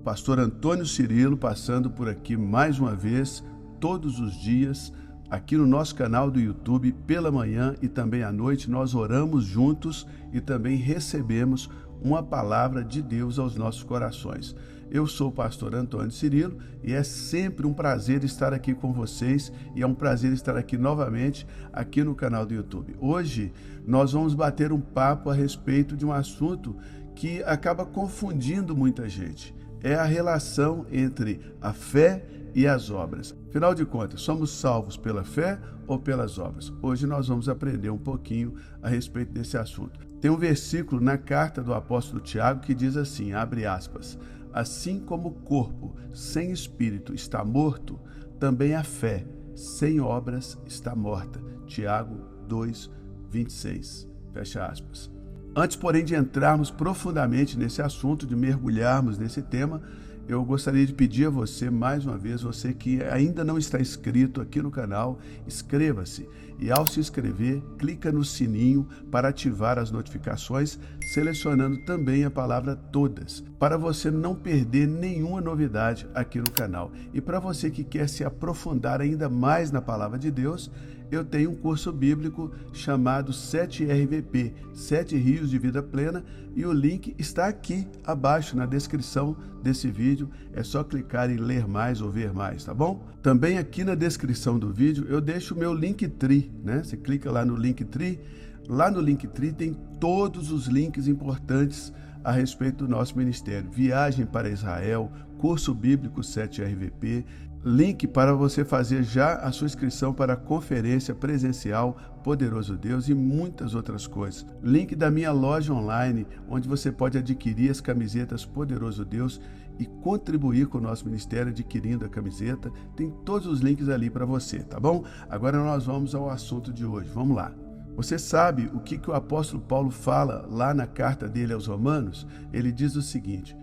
Pastor Antônio Cirilo passando por aqui mais uma vez, todos os dias, aqui no nosso canal do YouTube, pela manhã e também à noite, nós oramos juntos e também recebemos uma palavra de Deus aos nossos corações. Eu sou o pastor Antônio Cirilo e é sempre um prazer estar aqui com vocês e é um prazer estar aqui novamente aqui no canal do YouTube. Hoje nós vamos bater um papo a respeito de um assunto que acaba confundindo muita gente. É a relação entre a fé e as obras. Afinal de contas, somos salvos pela fé ou pelas obras? Hoje nós vamos aprender um pouquinho a respeito desse assunto. Tem um versículo na carta do apóstolo Tiago que diz assim, abre aspas, assim como o corpo sem espírito está morto, também a fé sem obras está morta. Tiago 2, 26, fecha aspas. Antes, porém, de entrarmos profundamente nesse assunto, de mergulharmos nesse tema, eu gostaria de pedir a você, mais uma vez, você que ainda não está inscrito aqui no canal, inscreva-se. E ao se inscrever, clica no sininho para ativar as notificações, selecionando também a palavra todas, para você não perder nenhuma novidade aqui no canal. E para você que quer se aprofundar ainda mais na palavra de Deus, eu tenho um curso bíblico chamado 7RVP, 7 Rios de Vida Plena, e o link está aqui abaixo na descrição desse vídeo. É só clicar em ler mais ou ver mais, tá bom? Também aqui na descrição do vídeo eu deixo o meu Linktree, né? Você clica lá no Linktree, lá no Linktree tem todos os links importantes a respeito do nosso ministério. Viagem para Israel, curso bíblico 7RVP, link para você fazer já a sua inscrição para a conferência presencial Poderoso Deus e muitas outras coisas. Link da minha loja online, onde você pode adquirir as camisetas Poderoso Deus e contribuir com o nosso ministério adquirindo a camiseta. Tem todos os links ali para você, tá bom? Agora nós vamos ao assunto de hoje. Vamos lá. Você sabe o que o apóstolo Paulo fala lá na carta dele aos Romanos? Ele diz o seguinte,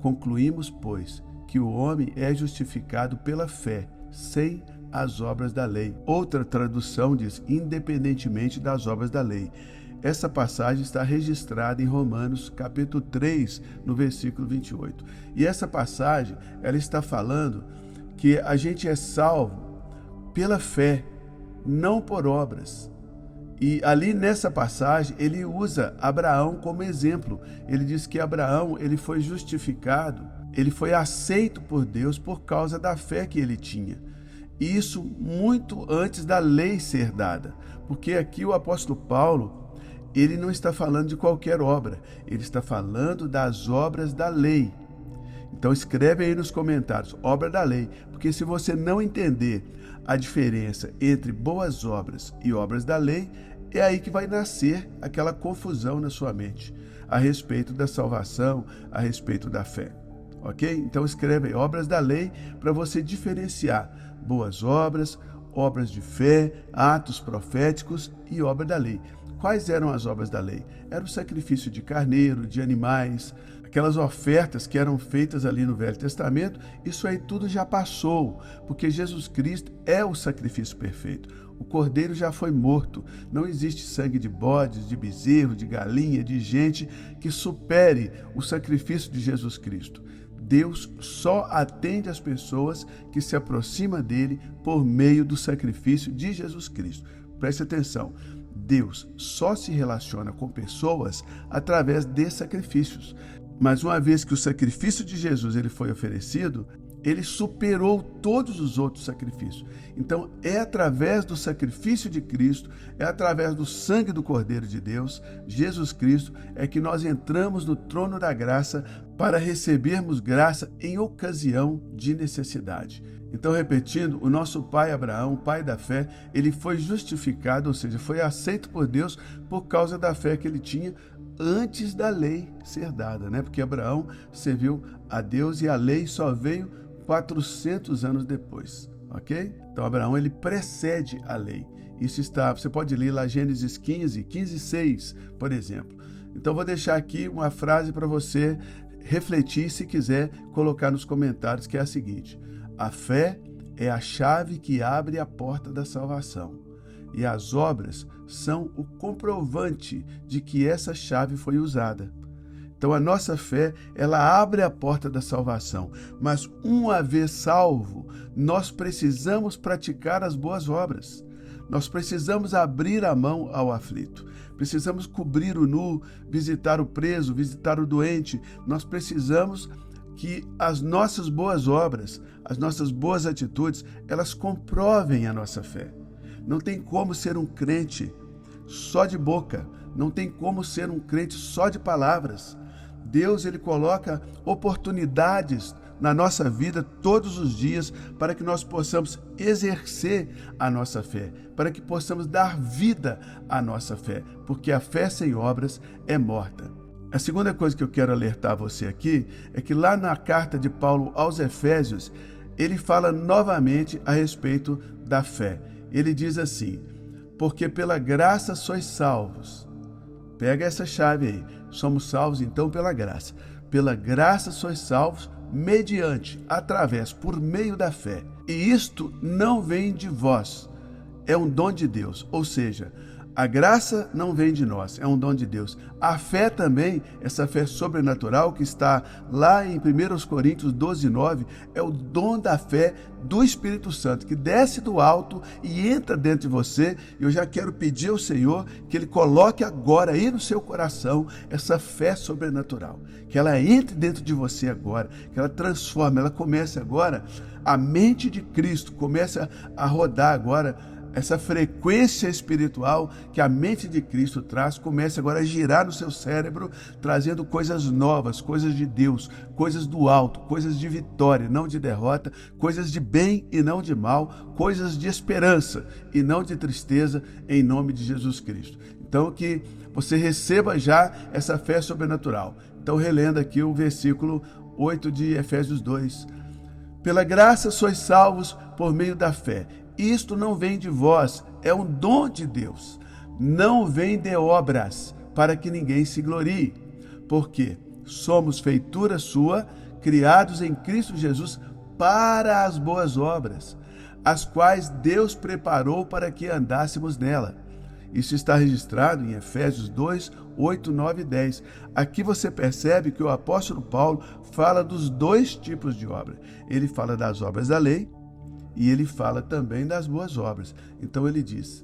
concluímos, pois, que o homem é justificado pela fé, sem as obras da lei. Outra tradução diz, independentemente das obras da lei. Essa passagem está registrada em Romanos, capítulo 3, no versículo 28. E essa passagem, ela está falando que a gente é salvo pela fé, não por obras. E ali nessa passagem, ele usa Abraão como exemplo. Ele diz que Abraão, ele foi justificado, ele foi aceito por Deus por causa da fé que ele tinha. E isso muito antes da lei ser dada. Porque aqui o apóstolo Paulo, ele não está falando de qualquer obra, ele está falando das obras da lei. Então escreve aí nos comentários, obra da lei, porque se você não entender a diferença entre boas obras e obras da lei, é aí que vai nascer aquela confusão na sua mente a respeito da salvação, a respeito da fé. Ok? Então escreve aí, obras da lei, para você diferenciar boas obras, obras de fé, atos proféticos e obra da lei. Quais eram as obras da lei? Era o sacrifício de carneiro, de animais, aquelas ofertas que eram feitas ali no Velho Testamento. Isso aí tudo já passou, porque Jesus Cristo é o sacrifício perfeito. O cordeiro já foi morto. Não existe sangue de bodes, de bezerro, de galinha, de gente que supere o sacrifício de Jesus Cristo. Deus só atende as pessoas que se aproximam dele por meio do sacrifício de Jesus Cristo. Preste atenção, Deus só se relaciona com pessoas através de sacrifícios. Mas uma vez que o sacrifício de Jesus ele foi oferecido, ele superou todos os outros sacrifícios. Então, é através do sacrifício de Cristo, é através do sangue do Cordeiro de Deus, Jesus Cristo, é que nós entramos no trono da graça para recebermos graça em ocasião de necessidade. Então, repetindo, o nosso pai Abraão, o pai da fé, ele foi justificado, ou seja, foi aceito por Deus por causa da fé que ele tinha antes da lei ser dada, né? Porque Abraão serviu a Deus e a lei só veio 400 anos depois, ok? Então Abraão ele precede a lei. Isso está, você pode ler lá Gênesis 15:6, por exemplo. Então vou deixar aqui uma frase para você refletir, se quiser colocar nos comentários, que é a seguinte: a fé é a chave que abre a porta da salvação, e as obras são o comprovante de que essa chave foi usada. Então a nossa fé, ela abre a porta da salvação. Mas uma vez salvo, nós precisamos praticar as boas obras. Nós precisamos abrir a mão ao aflito. Precisamos cobrir o nu, visitar o preso, visitar o doente. Nós precisamos que as nossas boas obras, as nossas boas atitudes, elas comprovem a nossa fé. Não tem como ser um crente só de boca. Não tem como ser um crente só de palavras. Deus, ele coloca oportunidades na nossa vida todos os dias para que nós possamos exercer a nossa fé, para que possamos dar vida à nossa fé, porque a fé sem obras é morta. A segunda coisa que eu quero alertar você aqui é que lá na carta de Paulo aos Efésios, ele fala novamente a respeito da fé. Ele diz assim: porque pela graça sois salvos. Pega essa chave aí. Somos salvos então pela graça. Pela graça sois salvos mediante, através, por meio da fé. E isto não vem de vós, é um dom de Deus. Ou seja, a graça não vem de nós, é um dom de Deus. A fé também, essa fé sobrenatural que está lá em 1 Coríntios 12:9, é o dom da fé do Espírito Santo, que desce do alto e entra dentro de você. Eu já quero pedir ao Senhor que Ele coloque agora aí no seu coração essa fé sobrenatural, que ela entre dentro de você agora, que ela transforme, ela comece agora, a mente de Cristo comece a rodar agora. Essa frequência espiritual que a mente de Cristo traz, comece agora a girar no seu cérebro, trazendo coisas novas, coisas de Deus, coisas do alto, coisas de vitória, não de derrota, coisas de bem e não de mal, coisas de esperança e não de tristeza, em nome de Jesus Cristo. Então, que você receba já essa fé sobrenatural. Então, relendo aqui o versículo 8 de Efésios 2. Pela graça sois salvos por meio da fé. Isto não vem de vós, é um dom de Deus. Não vem de obras, para que ninguém se glorie. Porque somos feitura sua, criados em Cristo Jesus para as boas obras, as quais Deus preparou para que andássemos nela. Isso está registrado em Efésios 2, 8, 9 e 10. Aqui você percebe que o apóstolo Paulo fala dos dois tipos de obra. Ele fala das obras da lei, e ele fala também das boas obras. Então ele diz,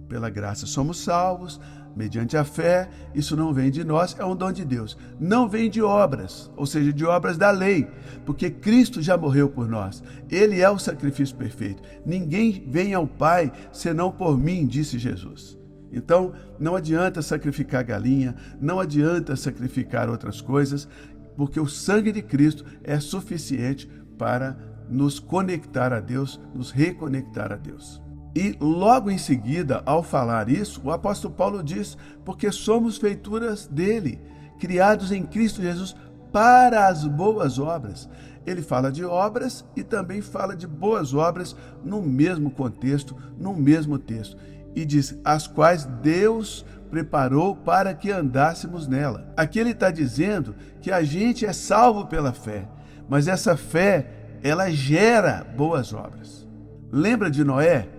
pela graça somos salvos, mediante a fé, isso não vem de nós, é um dom de Deus. Não vem de obras, ou seja, de obras da lei, porque Cristo já morreu por nós. Ele é o sacrifício perfeito. Ninguém vem ao Pai senão por mim, disse Jesus. Então, não adianta sacrificar galinha, não adianta sacrificar outras coisas, porque o sangue de Cristo é suficiente para nos conectar a Deus, nos reconectar a Deus. E logo em seguida, ao falar isso, o apóstolo Paulo diz, porque somos feituras dele, criados em Cristo Jesus para as boas obras. Ele fala de obras e também fala de boas obras no mesmo contexto, no mesmo texto. E diz, as quais Deus preparou para que andássemos nela. Aqui ele está dizendo que a gente é salvo pela fé, mas essa fé, ela gera boas obras. Lembra de Noé?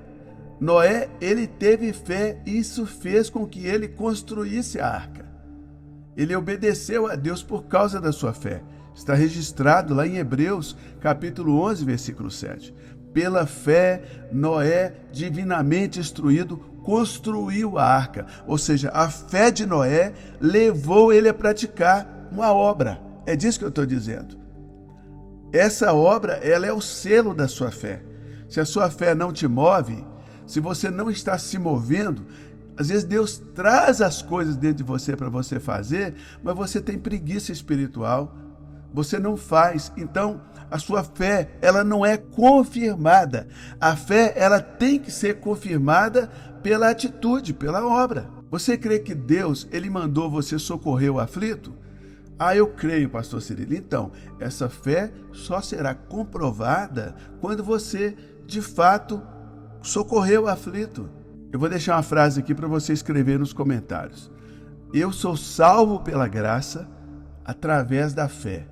Noé, ele teve fé e isso fez com que ele construísse a arca. Ele obedeceu a Deus por causa da sua fé. Está registrado lá em Hebreus, capítulo 11, versículo 7. Pela fé, Noé, divinamente instruído, construiu a arca. Ou seja, a fé de Noé levou ele a praticar uma obra. É disso que eu estou dizendo. Essa obra, ela é o selo da sua fé. Se a sua fé não te move, se você não está se movendo, às vezes Deus traz as coisas dentro de você para você fazer, mas você tem preguiça espiritual, você não faz. Então, a sua fé, ela não é confirmada. A fé, ela tem que ser confirmada pela atitude, pela obra. Você crê que Deus, ele mandou você socorrer o aflito? Eu creio, pastor Cirilo. Então, essa fé só será comprovada quando você, de fato, socorreu o aflito. Eu vou deixar uma frase aqui para você escrever nos comentários. Eu sou salvo pela graça através da fé.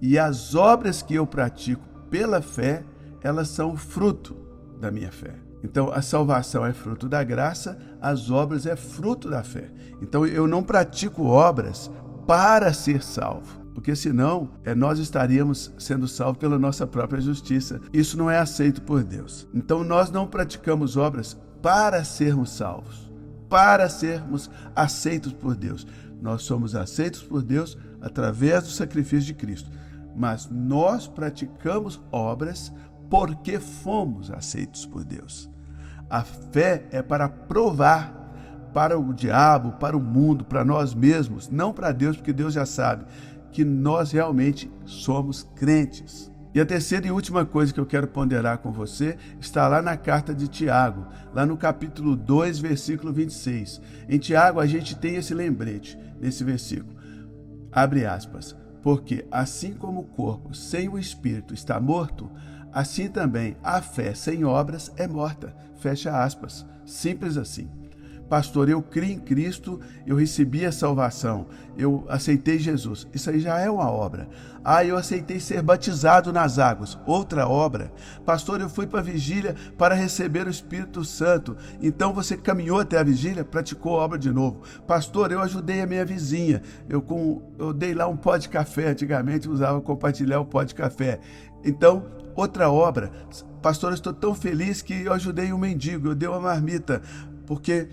E as obras que eu pratico pela fé, elas são fruto da minha fé. Então, a salvação é fruto da graça, as obras é fruto da fé. Então, eu não pratico obras para ser salvo. Porque senão, nós estaríamos sendo salvos pela nossa própria justiça. Isso não é aceito por Deus. Então nós não praticamos obras para sermos salvos, para sermos aceitos por Deus. Nós somos aceitos por Deus através do sacrifício de Cristo. Mas nós praticamos obras porque fomos aceitos por Deus. A fé é para provar para o diabo, para o mundo, para nós mesmos, não para Deus, porque Deus já sabe que nós realmente somos crentes. E a terceira e última coisa que eu quero ponderar com você está lá na carta de Tiago, lá no capítulo 2, versículo 26. Em Tiago a gente tem esse lembrete, nesse versículo. Abre aspas. Porque assim como o corpo sem o espírito está morto, assim também a fé sem obras é morta. Fecha aspas. Simples assim. Pastor, eu criei em Cristo, eu recebi a salvação, eu aceitei Jesus. Isso aí já é uma obra. Eu aceitei ser batizado nas águas. Outra obra. Pastor, eu fui para a vigília para receber o Espírito Santo. Então você caminhou até a vigília, praticou a obra de novo. Pastor, eu ajudei a minha vizinha. Eu dei lá um pó de café. Antigamente usava compartilhar o pó de café. Então, outra obra. Pastor, eu estou tão feliz que eu ajudei um mendigo, eu dei uma marmita. Porque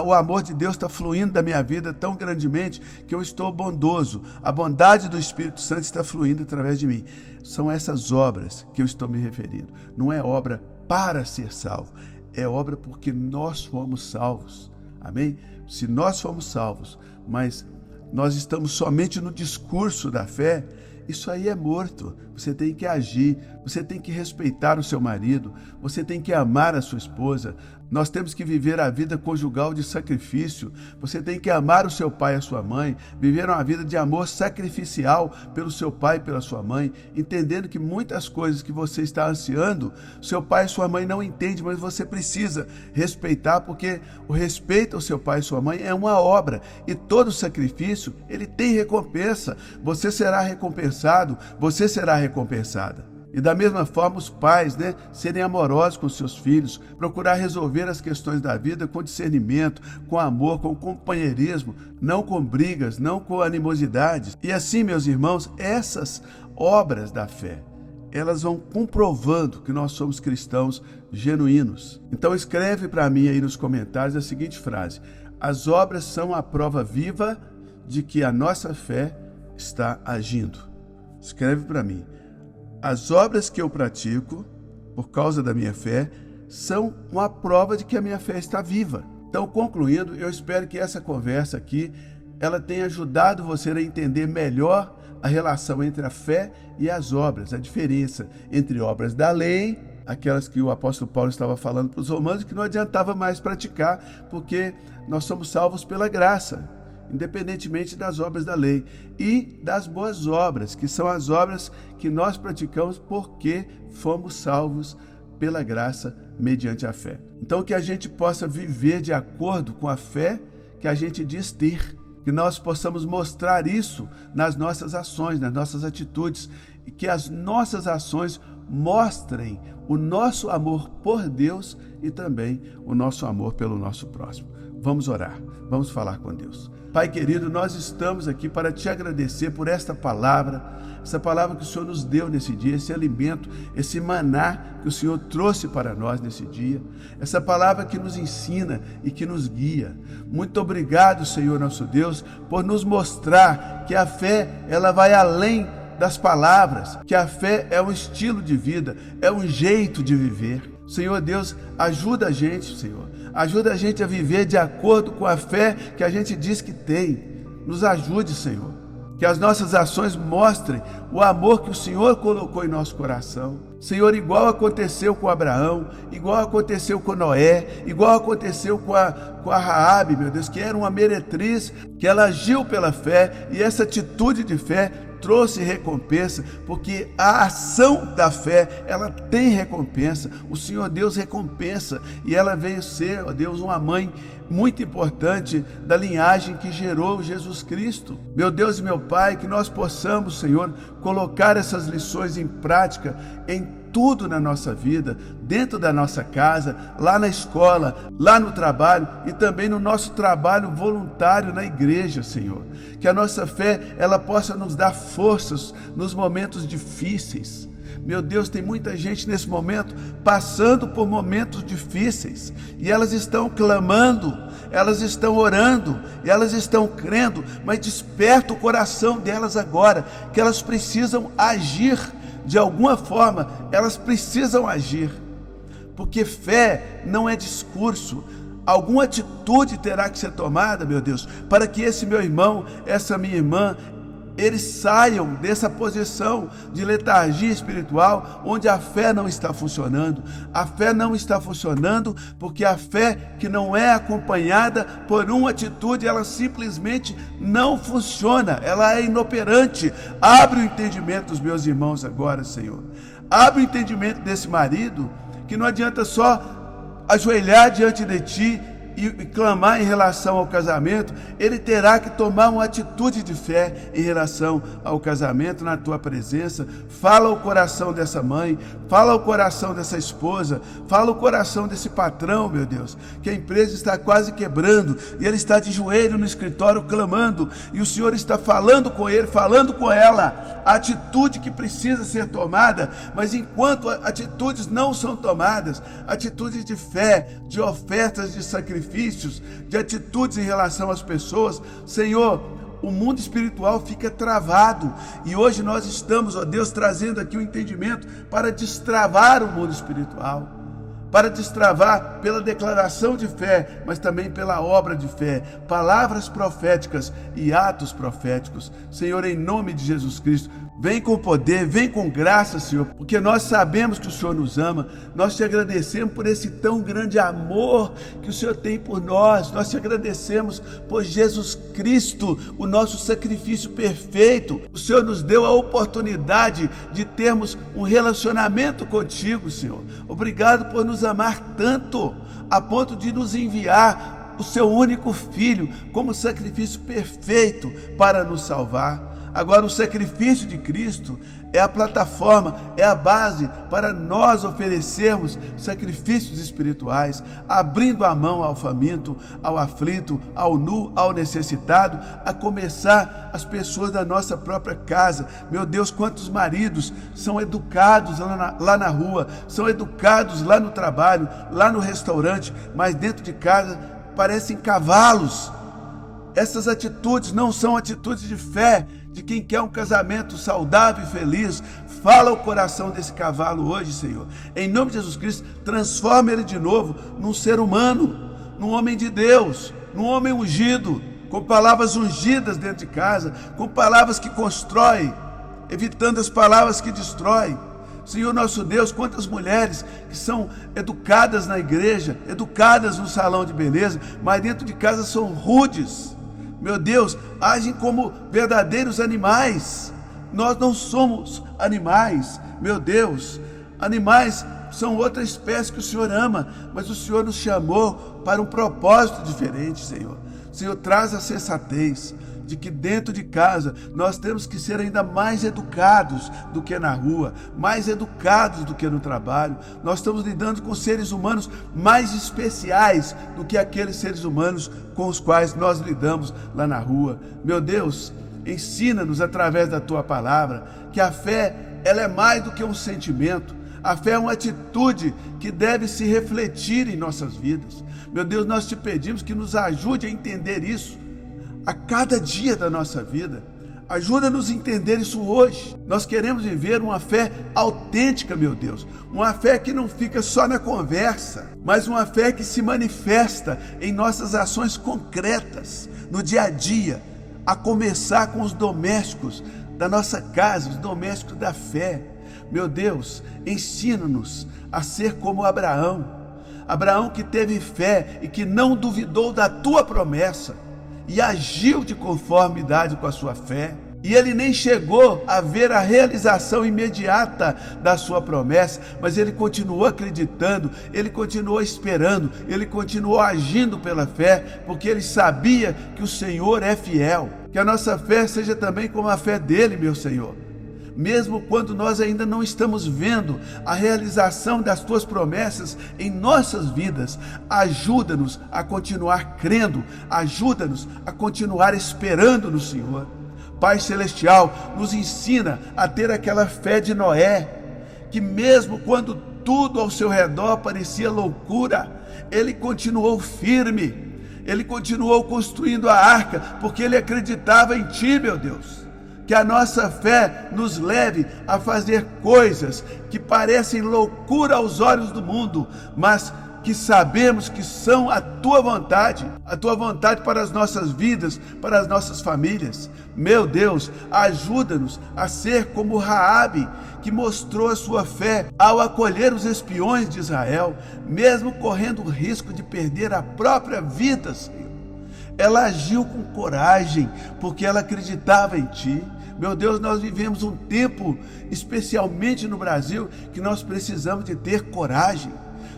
o amor de Deus está fluindo da minha vida tão grandemente que eu estou bondoso. A bondade do Espírito Santo está fluindo através de mim. São essas obras que eu estou me referindo. Não é obra para ser salvo, é obra porque nós fomos salvos. Amém? Se nós fomos salvos, mas nós estamos somente no discurso da fé, isso aí é morto. Você tem que agir, você tem que respeitar o seu marido, você tem que amar a sua esposa. Nós temos que viver a vida conjugal de sacrifício. Você tem que amar o seu pai e a sua mãe, viver uma vida de amor sacrificial pelo seu pai e pela sua mãe, entendendo que muitas coisas que você está ansiando, seu pai e sua mãe não entendem, mas você precisa respeitar, porque o respeito ao seu pai e sua mãe é uma obra, e todo sacrifício, ele tem recompensa. Você será recompensado, você será recompensada. E da mesma forma os pais, serem amorosos com seus filhos, procurar resolver as questões da vida com discernimento, com amor, com companheirismo, não com brigas, não com animosidades. E assim, meus irmãos, essas obras da fé, elas vão comprovando que nós somos cristãos genuínos. Então escreve para mim aí nos comentários a seguinte frase: as obras são a prova viva de que a nossa fé está agindo. Escreve para mim. As obras que eu pratico, por causa da minha fé, são uma prova de que a minha fé está viva. Então, concluindo, eu espero que essa conversa aqui, ela tenha ajudado você a entender melhor a relação entre a fé e as obras, a diferença entre obras da lei, aquelas que o apóstolo Paulo estava falando para os romanos, que não adiantava mais praticar, porque nós somos salvos pela graça, independentemente das obras da lei, e das boas obras, que são as obras que nós praticamos porque fomos salvos pela graça mediante a fé. Então que a gente possa viver de acordo com a fé que a gente diz ter, que nós possamos mostrar isso nas nossas ações, nas nossas atitudes, e que as nossas ações mostrem o nosso amor por Deus e também o nosso amor pelo nosso próximo. Vamos orar, vamos falar com Deus. Pai querido, nós estamos aqui para te agradecer por essa palavra que o Senhor nos deu nesse dia, esse alimento, esse maná que o Senhor trouxe para nós nesse dia, essa palavra que nos ensina e que nos guia. Muito obrigado, Senhor nosso Deus, por nos mostrar que a fé, ela vai além das palavras, que a fé é um estilo de vida, é um jeito de viver. Senhor Deus, ajuda a gente, Senhor. Ajuda a gente a viver de acordo com a fé que a gente diz que tem. Nos ajude, Senhor. Que as nossas ações mostrem o amor que o Senhor colocou em nosso coração. Senhor, igual aconteceu com Abraão, igual aconteceu com Noé, igual aconteceu com a Raabe, meu Deus, que era uma meretriz, que ela agiu pela fé, e essa atitude de fé trouxe recompensa, porque a ação da fé, ela tem recompensa. O Senhor Deus recompensa, e ela veio ser, ó Deus, uma mãe muito importante da linhagem que gerou Jesus Cristo. Meu Deus e meu Pai, que nós possamos, Senhor, colocar essas lições em prática em tudo na nossa vida, dentro da nossa casa, lá na escola, lá no trabalho e também no nosso trabalho voluntário na igreja, Senhor. Que a nossa fé, ela possa nos dar forças nos momentos difíceis. Meu Deus, tem muita gente nesse momento passando por momentos difíceis e elas estão clamando, elas estão orando, elas estão crendo, mas desperta o coração delas agora, que elas precisam agir de alguma forma, elas precisam agir, porque fé não é discurso. Alguma atitude terá que ser tomada, meu Deus, para que esse meu irmão, essa minha irmã, eles saiam dessa posição de letargia espiritual, onde a fé não está funcionando. A fé não está funcionando porque a fé que não é acompanhada por uma atitude, ela simplesmente não funciona, ela é inoperante. Abre o entendimento dos meus irmãos agora, Senhor. Abre o entendimento desse marido, que não adianta só ajoelhar diante de Ti e clamar em relação ao casamento, ele terá que tomar uma atitude de fé em relação ao casamento na tua presença. Fala o coração dessa mãe, fala o coração dessa esposa, fala o coração desse patrão, meu Deus, que a empresa está quase quebrando e ele está de joelho no escritório clamando, e o Senhor está falando com ele, falando com ela a atitude que precisa ser tomada, mas enquanto atitudes não são tomadas, atitudes de fé, de ofertas de sacrifícios, de atitudes em relação às pessoas, Senhor, o mundo espiritual fica travado, e hoje nós estamos, ó Deus, trazendo aqui o entendimento para destravar o mundo espiritual, para destravar pela declaração de fé, mas também pela obra de fé, palavras proféticas e atos proféticos. Senhor, em nome de Jesus Cristo, vem com poder, vem com graça, Senhor, porque nós sabemos que o Senhor nos ama. Nós te agradecemos por esse tão grande amor que o Senhor tem por nós. Nós te agradecemos por Jesus Cristo, o nosso sacrifício perfeito. O Senhor nos deu a oportunidade de termos um relacionamento contigo, Senhor. Obrigado por nos amar tanto, a ponto de nos enviar o seu único Filho como sacrifício perfeito para nos salvar. Agora, o sacrifício de Cristo é a plataforma, é a base para nós oferecermos sacrifícios espirituais, abrindo a mão ao faminto, ao aflito, ao nu, ao necessitado, a começar as pessoas da nossa própria casa. Meu Deus, quantos maridos são educados lá na rua, são educados lá no trabalho, lá no restaurante, mas dentro de casa parecem cavalos. Essas atitudes não são atitudes de fé, de quem quer um casamento saudável e feliz. Fala o coração desse cavalo hoje, Senhor. Em nome de Jesus Cristo, transforma ele de novo num ser humano, num homem de Deus, num homem ungido, com palavras ungidas dentro de casa, com palavras que constroem, evitando as palavras que destroem. Senhor nosso Deus, quantas mulheres que são educadas na igreja, educadas no salão de beleza, mas dentro de casa são rudes. Meu Deus, agem como verdadeiros animais. Nós não somos animais, meu Deus. Animais são outra espécie que o Senhor ama, mas o Senhor nos chamou para um propósito diferente, Senhor. Senhor, traz a sensatez de que dentro de casa nós temos que ser ainda mais educados do que na rua, mais educados do que no trabalho. Nós estamos lidando com seres humanos mais especiais do que aqueles seres humanos com os quais nós lidamos lá na rua. Meu Deus, ensina-nos através da Tua palavra que a fé, ela é mais do que um sentimento. A fé é uma atitude que deve se refletir em nossas vidas. Meu Deus, nós te pedimos que nos ajude a entender isso a cada dia da nossa vida. Ajuda-nos a entender isso hoje. Nós queremos viver uma fé autêntica, meu Deus. Uma fé que não fica só na conversa, mas uma fé que se manifesta em nossas ações concretas, no dia a dia, a começar com os domésticos da nossa casa, os domésticos da fé. Meu Deus, ensina-nos a ser como Abraão. Abraão que teve fé e que não duvidou da Tua promessa, e agiu de conformidade com a sua fé, e ele nem chegou a ver a realização imediata da sua promessa, mas ele continuou acreditando, ele continuou esperando, ele continuou agindo pela fé, porque ele sabia que o Senhor é fiel. Que a nossa fé seja também como a fé dele, meu Senhor, mesmo quando nós ainda não estamos vendo a realização das tuas promessas em nossas vidas. Ajuda-nos a continuar crendo, ajuda-nos a continuar esperando no Senhor. Pai Celestial, nos ensina a ter aquela fé de Noé, que mesmo quando tudo ao seu redor parecia loucura, ele continuou firme, ele continuou construindo a arca, porque ele acreditava em Ti, meu Deus. Que a nossa fé nos leve a fazer coisas que parecem loucura aos olhos do mundo, mas que sabemos que são a Tua vontade para as nossas vidas, para as nossas famílias. Meu Deus, ajuda-nos a ser como Raabe, que mostrou a sua fé ao acolher os espiões de Israel, mesmo correndo o risco de perder a própria vida, Senhor. Ela agiu com coragem, porque ela acreditava em Ti. Meu Deus, nós vivemos um tempo, especialmente no Brasil, que nós precisamos de ter coragem.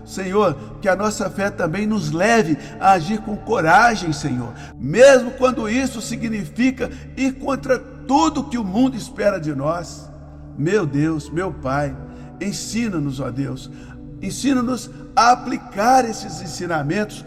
Senhor, que a nossa fé também nos leve a agir com coragem, Senhor, mesmo quando isso significa ir contra tudo que o mundo espera de nós. Meu Deus, meu Pai, ensina-nos, ó Deus, ensina-nos a aplicar esses ensinamentos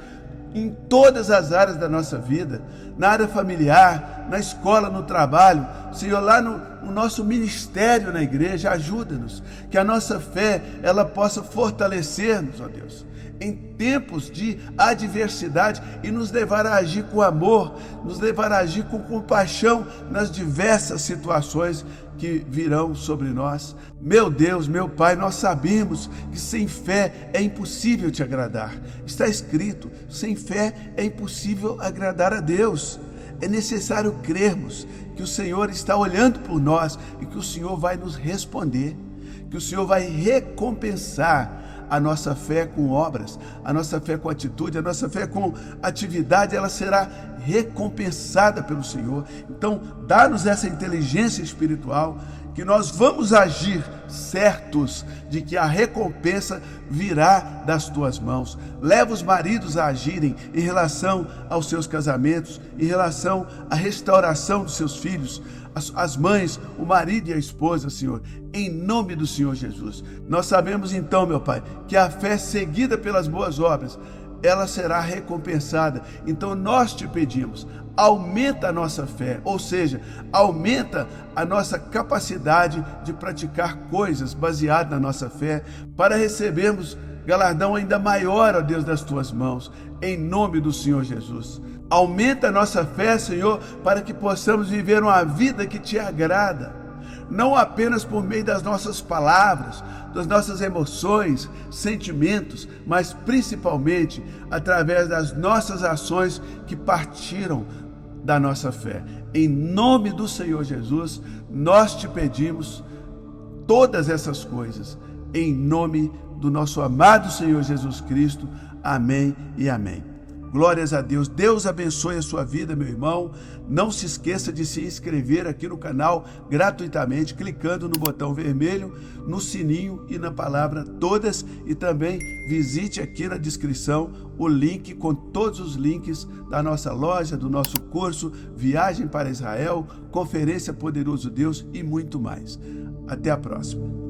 em todas as áreas da nossa vida, na área familiar, na escola, no trabalho, Senhor, lá no nosso ministério na igreja. Ajuda-nos, que a nossa fé, ela possa fortalecer-nos, ó Deus, em tempos de adversidade e nos levar a agir com amor, nos levar a agir com compaixão nas diversas situações que virão sobre nós. Meu Deus, meu Pai, nós sabemos que sem fé é impossível Te agradar. Está escrito, sem fé é impossível agradar a Deus. É necessário crermos que o Senhor está olhando por nós e que o Senhor vai nos responder, que o Senhor vai recompensar a nossa fé com obras, a nossa fé com atitude, a nossa fé com atividade, ela será recompensada pelo Senhor. Então, dá-nos essa inteligência espiritual, que nós vamos agir certos de que a recompensa virá das Tuas mãos. Leva os maridos a agirem em relação aos seus casamentos, em relação à restauração dos seus filhos, as mães, o marido e a esposa, Senhor, em nome do Senhor Jesus. Nós sabemos então, meu Pai, que a fé seguida pelas boas obras, ela será recompensada. Então nós Te pedimos, aumenta a nossa fé, ou seja, aumenta a nossa capacidade de praticar coisas baseadas na nossa fé, para recebermos galardão ainda maior, ó Deus, das Tuas mãos, em nome do Senhor Jesus. Aumenta a nossa fé, Senhor, para que possamos viver uma vida que Te agrada, não apenas por meio das nossas palavras, das nossas emoções, sentimentos, mas principalmente através das nossas ações que partiram da nossa fé. Em nome do Senhor Jesus, nós Te pedimos todas essas coisas, em nome do nosso amado Senhor Jesus Cristo. Amém e amém. Glórias a Deus. Deus abençoe a sua vida, meu irmão. Não se esqueça de se inscrever aqui no canal gratuitamente, clicando no botão vermelho, no sininho e na palavra todas. E também visite aqui na descrição o link com todos os links da nossa loja, do nosso curso Viagem para Israel, Conferência Poderoso Deus e muito mais. Até a próxima.